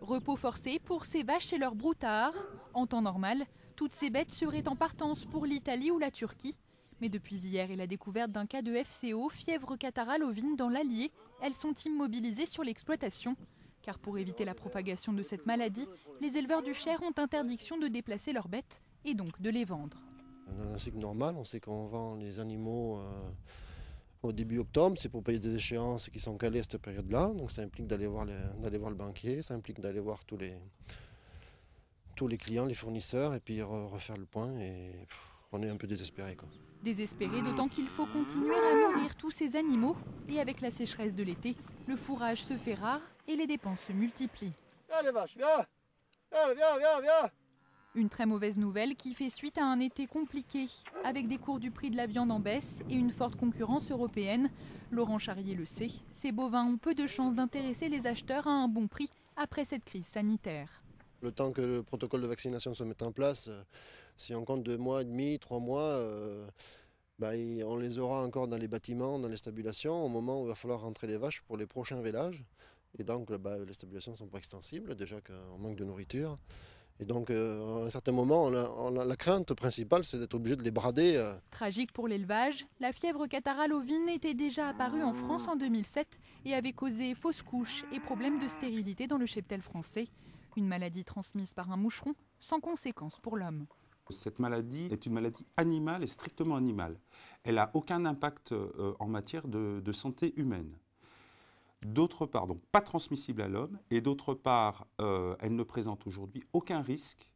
Repos forcé pour ces vaches et leurs broutards. En temps normal, toutes ces bêtes seraient en partance pour l'Italie ou la Turquie. Mais depuis hier et la découverte d'un cas de FCO, fièvre catarrhale ovine dans l'Allier, elles sont immobilisées sur l'exploitation. Car pour éviter la propagation de cette maladie, les éleveurs du Cher ont interdiction de déplacer leurs bêtes et donc de les vendre. On a un cycle normal, on sait qu'on vend les animaux au début octobre, c'est pour payer des échéances qui sont calées à cette période-là. Donc ça implique d'aller voir le banquier, ça implique d'aller voir tous les clients, les fournisseurs, et puis refaire le point. Et on est un peu désespéré, quoi. Désespéré, d'autant qu'il faut continuer à nourrir tous ces animaux. Et avec la sécheresse de l'été, le fourrage se fait rare et les dépenses se multiplient. Viens les vaches, viens, viens. Une très mauvaise nouvelle qui fait suite à un été compliqué, avec des cours du prix de la viande en baisse et une forte concurrence européenne. Laurent Charrier le sait, ces bovins ont peu de chances d'intéresser les acheteurs à un bon prix après cette crise sanitaire. Le temps que le protocole de vaccination se mette en place, si on compte 2 mois et demi, 3 mois, on les aura encore dans les bâtiments, dans les stabulations, au moment où il va falloir rentrer les vaches pour les prochains vélages. Et donc les stabulations ne sont pas extensibles, déjà qu'on manque de nourriture. Et donc, à un certain moment, la crainte principale, c'est d'être obligé de les brader. Tragique pour l'élevage, la fièvre catarrhale ovine était déjà apparue en France en 2007 et avait causé fausses couches et problèmes de stérilité dans le cheptel français. Une maladie transmise par un moucheron, sans conséquence pour l'homme. Cette maladie est une maladie animale et strictement animale. Elle n'a aucun impact en matière de santé humaine. D'autre part, donc pas transmissible à l'homme, et d'autre part, elle ne présente aujourd'hui aucun risque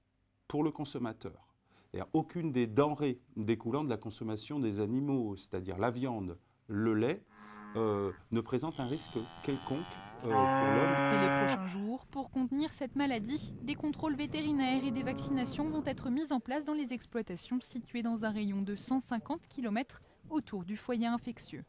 pour le consommateur. Aucune des denrées découlant de la consommation des animaux, c'est-à-dire la viande, le lait, ne présente un risque quelconque pour l'homme. Dès les prochains jours, pour contenir cette maladie, des contrôles vétérinaires et des vaccinations vont être mis en place dans les exploitations situées dans un rayon de 150 km autour du foyer infectieux.